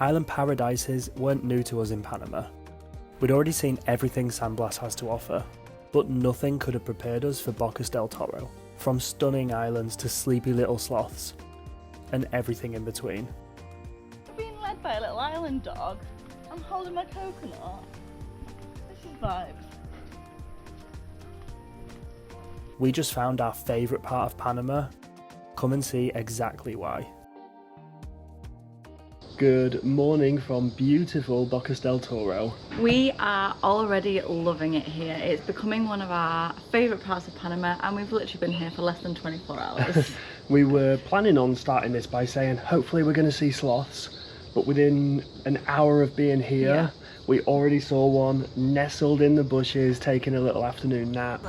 Island paradises weren't new to us in Panama. We'd already seen everything San Blas has to offer, but nothing could have prepared us for Bocas del Toro, from stunning islands to sleepy little sloths, and everything in between. Being led by a little island dog, I'm holding my coconut. This is vibes. We just found our favourite part of Panama. Come and see exactly why. Good morning from beautiful Bocas del Toro. We are already loving it here. It's becoming one of our favourite parts of Panama, and we've literally been here for less than 24 hours. We were planning on starting this by saying hopefully we're going to see sloths, but within an hour of being here, we already saw one nestled in the bushes taking a little afternoon nap.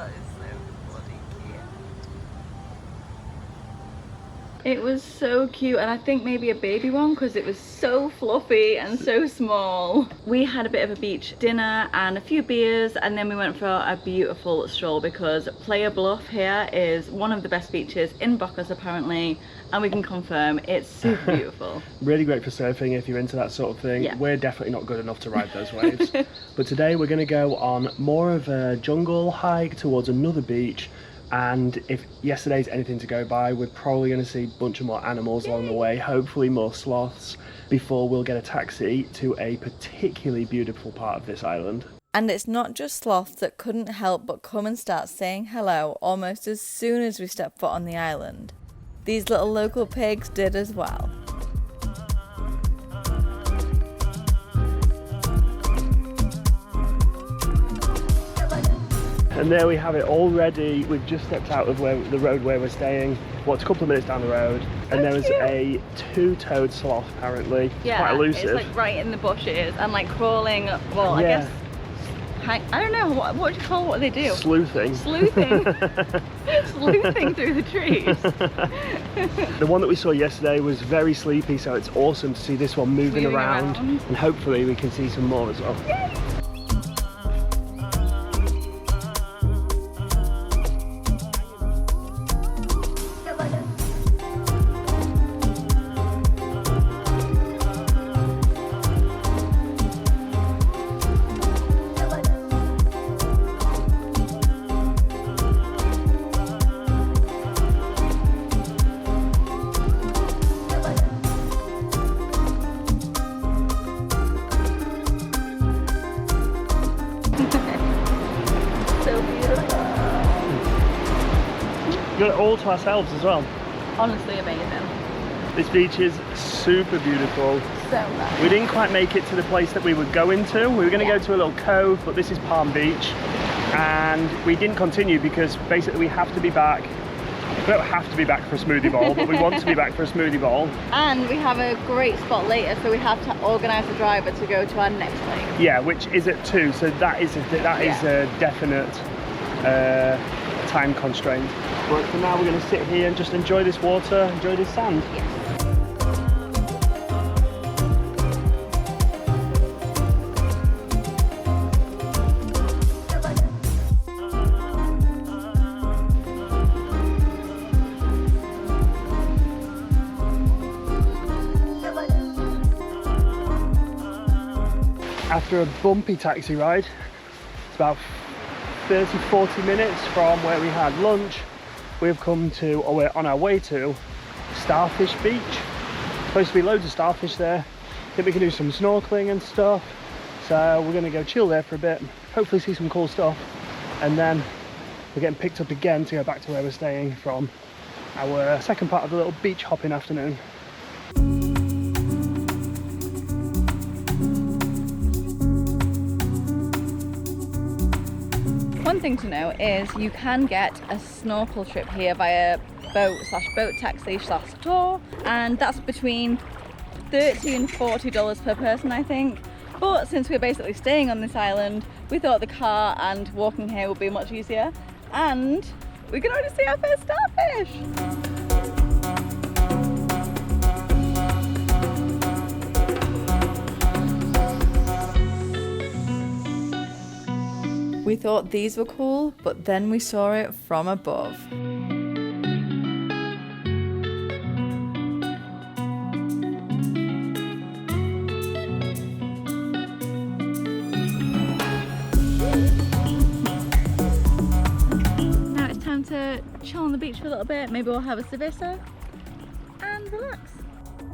It was so cute, and I think maybe a baby one because it was so fluffy and so small. We had a bit of a beach dinner and a few beers, and then we went for a beautiful stroll because Playa Bluff here is one of the best beaches in Bocas apparently, and we can confirm it's super beautiful. Really great for surfing if you're into that sort of thing. Yeah. We're definitely not good enough to ride those waves. But today we're going to go on more of a jungle hike towards another beach. And if yesterday's anything to go by, we're probably going to see a bunch of more animals along the way, hopefully more sloths, before we'll get a taxi to a particularly beautiful part of this island. And it's not just sloths that couldn't help but come and start saying hello almost as soon as we stepped foot on the island. These little local pigs did as well. And there we have it already. We've just stepped out of the road where we're staying. Well, it's a couple of minutes down the road. And there was a two-toed sloth apparently. Yeah, quite elusive. it's like right in the bushes and like crawling, well, I guess, I don't know, what do you call what they do? Sleuthing. Sleuthing. Sleuthing through the trees. The one that we saw yesterday was very sleepy, so it's awesome to see this one moving around. And hopefully we can see some more as well. Yay. We got it all to ourselves as well. Honestly amazing. This beach is super beautiful. So nice. We didn't quite make it to the place that we were going to. We were going to go to a little cove, but this is Palm Beach. And we didn't continue because basically we have to be back. We don't have to be back for a smoothie bowl, but we want to be back for a smoothie bowl. And we have a great spot later, so we have to organise a driver to go to our next place. Yeah, which is at 2, so that is a definite time constraint. But for now we're going to sit here and just enjoy this water, enjoy this sand. Yes. After a bumpy taxi ride, it's about 30-40 minutes from where we had lunch. We've come to, or we're on our way to, Starfish Beach. Supposed to be loads of starfish there. I think we can do some snorkeling and stuff. So we're going to go chill there for a bit, hopefully see some cool stuff. And then we're getting picked up again to go back to where we're staying from our second part of the little beach hopping afternoon. One thing to know is you can get a snorkel trip here via boat taxi / tour, and that's between $30 and $40 per person, I think. But since we're basically staying on this island, we thought the car and walking here would be much easier, and we can already see our first starfish. We thought these were cool, but then we saw it from above. chill on the beach for a little bit. Maybe we'll have a cerveza and relax.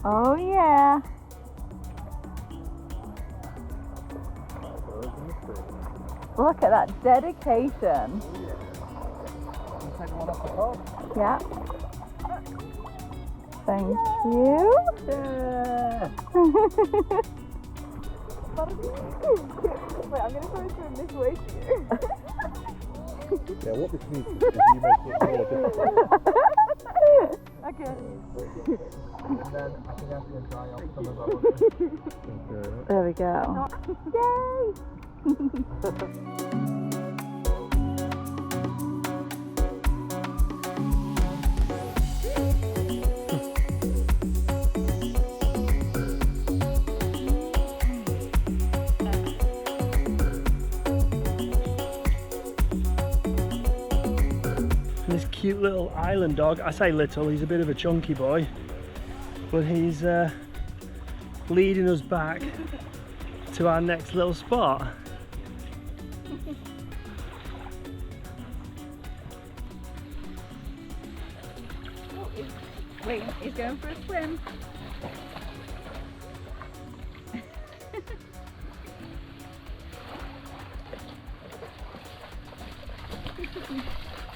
Oh yeah. Look at that dedication. Take one off the top. Yeah. Thank you. Yeah. Wait, I'm going to throw it from this way to you. Yeah, what this means is you make it more difficult. Okay. And then I think I have to dry off some of those. There we go. Yay! This cute little island dog, I say little, he's a bit of a chunky boy, but he's leading us back to our next little spot. Wait, he's going for a swim.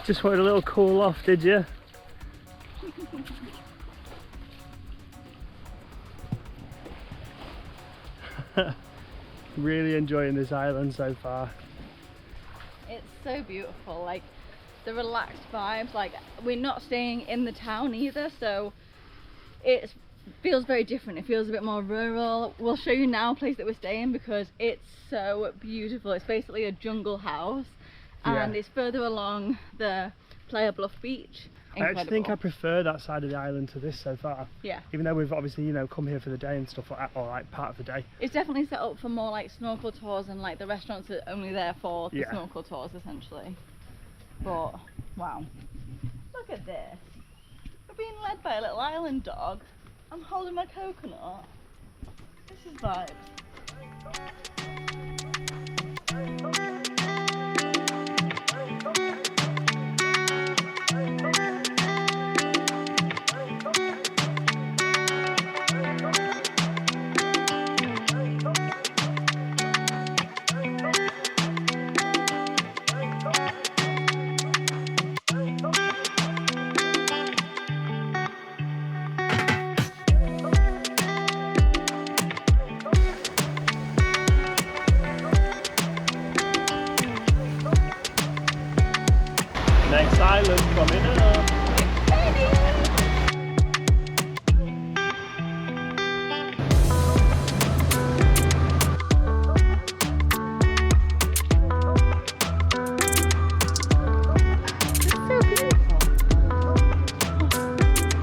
Just wanted a little cool off, did you? Really enjoying this island so far. It's so beautiful, like the relaxed vibes. Like we're not staying in the town either, so it feels very different. It feels a bit more rural. We'll show you now a place that we're staying because it's so beautiful. It's basically a jungle house, and Yeah. it's further along the Playa Bluff beach. I actually think I Incredible. prefer that side of the island to this so far. Yeah, Even though we've obviously, you know, come here for the day and stuff like that, or like part of the day. it's definitely set up for more like snorkel tours, and like the restaurants are only there for the Yeah. snorkel tours essentially. But wow, look at this. We're being led by a little island dog. I'm holding my coconut. This is vibes. Next island coming up.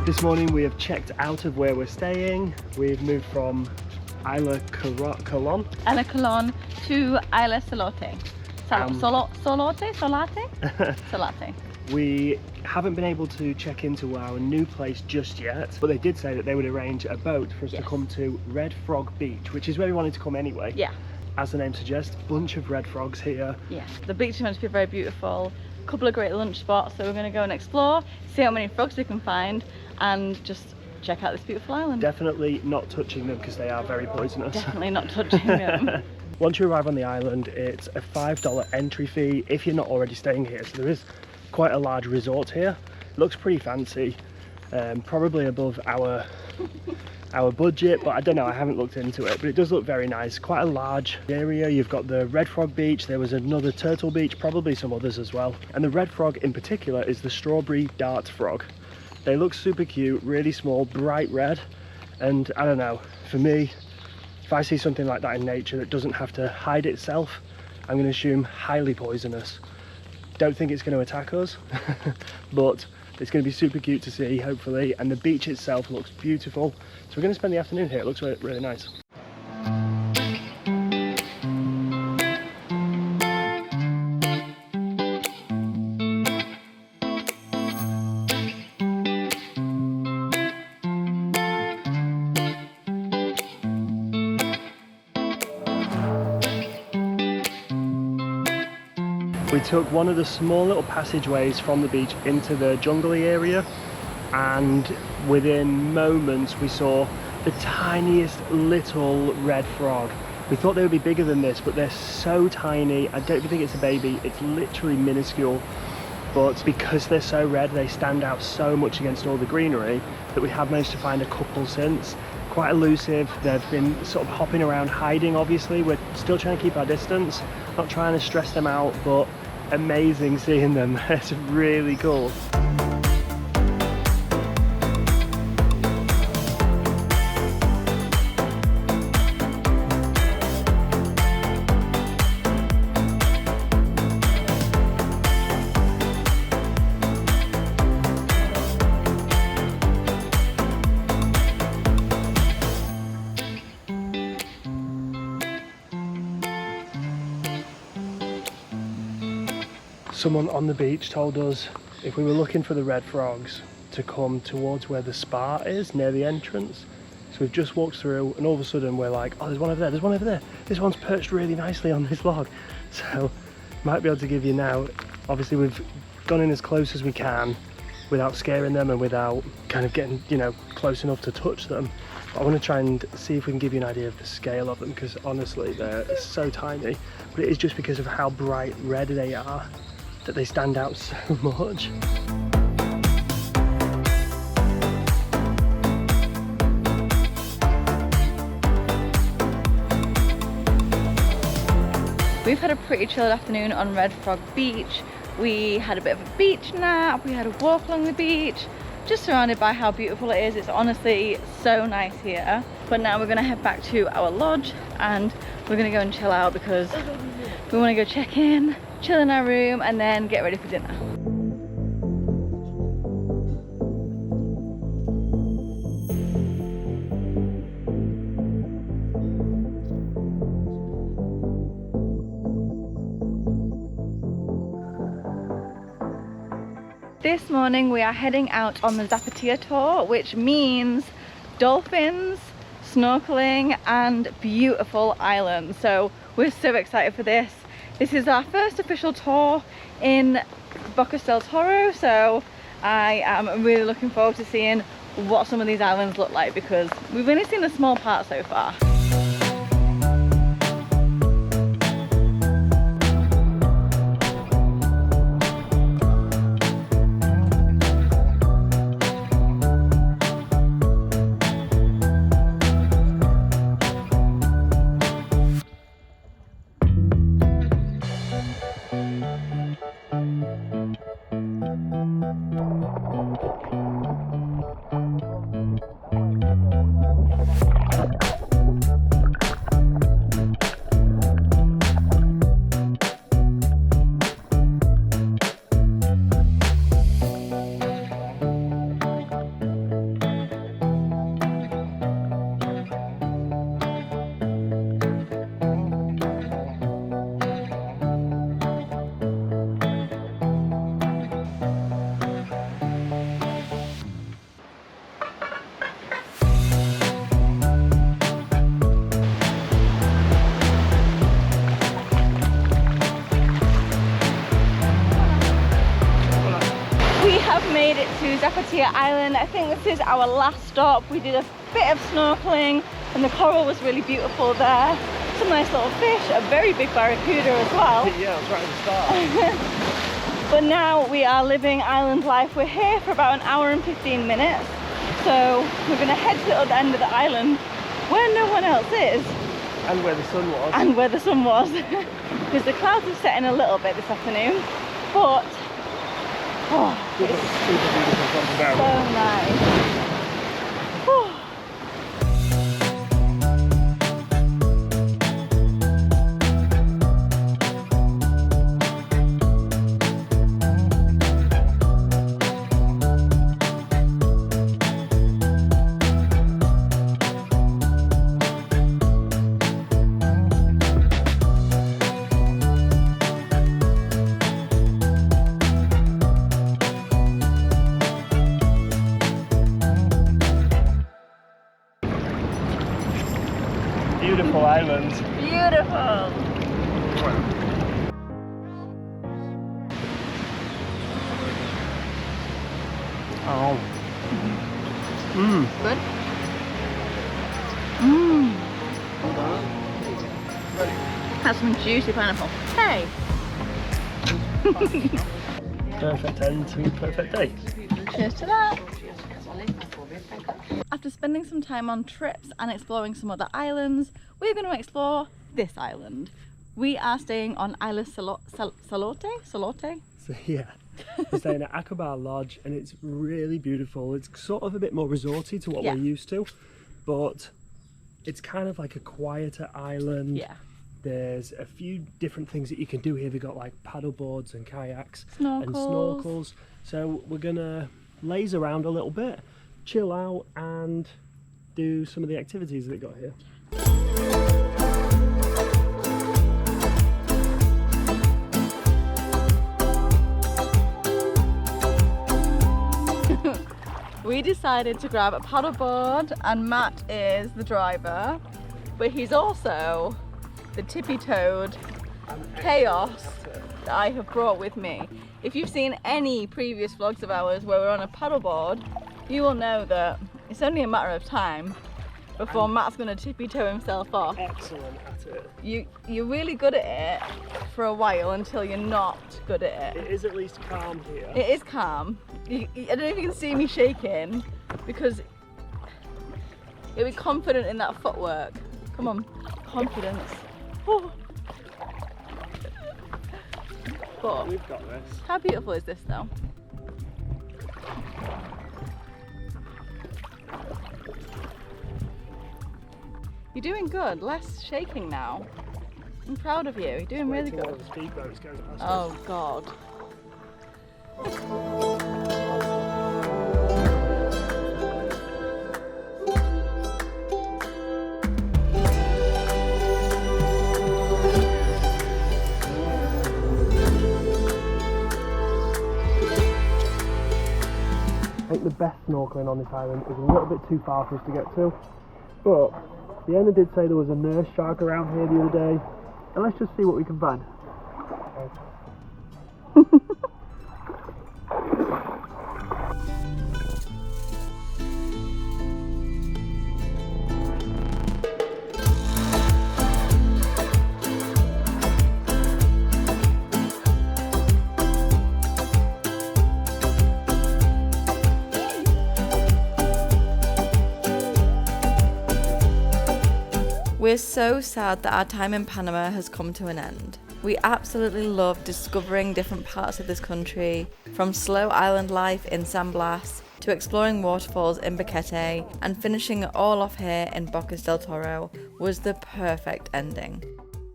This morning we have checked out of where we're staying. We've moved from Isla Colon. Isla Colon to Isla Solarte. Solarte? We haven't been able to check into our new place just yet, but they did say that they would arrange a boat for us to Yes. come to Red Frog Beach, which is where we wanted to come anyway. Yeah, As the name suggests, bunch of red frogs here. yeah. The beach is meant to be very beautiful. A couple of great lunch spots, so we're going to go and explore, see how many frogs we can find, and just check out this beautiful island. Definitely not touching them because they are very poisonous. Definitely not touching them. Once you arrive on the island, it's a $5 entry fee if you're not already staying here. So there is quite a large resort here. It looks pretty fancy, probably above our budget, but I don't know, I haven't looked into it, but it does look very nice. Quite a large area. You've got the Red Frog Beach, there was another Turtle Beach, probably some others as well. And the red frog in particular is the strawberry dart frog. They look super cute, really small, bright red, and I don't know, for me, if I see something like that in nature that doesn't have to hide itself, I'm going to assume highly poisonous. Don't think it's going to attack us, but it's going to be super cute to see, hopefully, and the beach itself looks beautiful. So we're going to spend the afternoon here. It looks really, really nice. We took one of the small little passageways from the beach into the jungly area, and within moments we saw the tiniest little red frog. We thought they would be bigger than this, but they're so tiny. I don't even think it's a baby, it's literally minuscule. But because they're so red, they stand out so much against all the greenery that we have managed to find a couple since. Quite elusive. They've been sort of hopping around, hiding obviously. We're still trying to keep our distance, not trying to stress them out, but amazing seeing them. It's really cool. Someone on the beach told us if we were looking for the red frogs to come towards where the spa is, near the entrance. So we've just walked through and all of a sudden we're like, oh, there's one over there, there's one over there. This one's perched really nicely on this log. So might be able to give you now. Obviously we've gone in as close as we can without scaring them and without kind of getting, you know, close enough to touch them. But I want to try and see if we can give you an idea of the scale of them, because honestly they're so tiny. But it is just because of how bright red they are that they stand out so much. We've had a pretty chilled afternoon on Red Frog Beach. We had a bit of a beach nap, we had a walk along the beach, just surrounded by how beautiful it is. It's honestly so nice here. But now we're gonna head back to our lodge and we're gonna go and chill out because we wanna go check in, chill in our room and then get ready for dinner. This morning we are heading out on the Zapatilla tour, which means dolphins, snorkeling and beautiful islands. So we're so excited for this. This is our first official tour in Bocas del Toro, so I am really looking forward to seeing what some of these islands look like because we've only seen a small part so far. Made it to Zapatilla Island. I think this is our last stop. We did a bit of snorkeling and the coral was really beautiful there. Some nice little fish, a very big barracuda as well. Yeah, that's right at the start. But now we are living island life. We're here for about an hour and 15 minutes. So we're going to head to the other end of the island where no one else is. And where the sun was. And where the sun was. Because the clouds are setting a little bit this afternoon. But oh, it's so nice. Beautiful island. Beautiful. Oh. Good? That's some juicy pineapple. Hey! Perfect end to perfect day. Cheers to that! After spending some time on trips and exploring some other islands, we're going to explore this island. We are staying on Isla Solarte? So yeah, we're staying at Aqaba Lodge and it's really beautiful. It's sort of a bit more resorty to what we're used to, but it's kind of like a quieter island. Yeah. There's a few different things that you can do here. They've got like paddle boards and kayaks and Snorkels. snorkels. So we're gonna laze around a little bit, chill out and do some of the activities that they got here. We decided to grab a paddleboard and Matt is the driver, but he's also the tippy-toed chaos that I have brought with me. If you've seen any previous vlogs of ours where we're on a paddleboard, you will know that it's only a matter of time before Matt's going to tippy-toe himself off. Excellent at it. You're really good at it for a while until you're not good at it. It is at least calm here. It is calm. I don't know if you can see me shaking because you'll be confident in that footwork. Come on, confidence. Oh. But We've got this. how beautiful is this though? You're doing good, less shaking now. I'm proud of you, you're doing really Wait till one good. of the speedboats goes past us. Oh God. I think the best snorkeling on this island is a little bit too far for us to get to, but the owner did say there was a nurse shark around here the other day, and let's just see what we can find. We're so sad that our time in Panama has come to an end. We absolutely love discovering different parts of this country, from slow island life in San Blas to exploring waterfalls in Boquete, and finishing it all off here in Bocas del Toro was the perfect ending.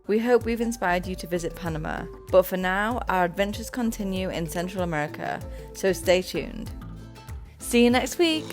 We hope we've inspired you to visit Panama, but for now, our adventures continue in Central America, so stay tuned. See you next week!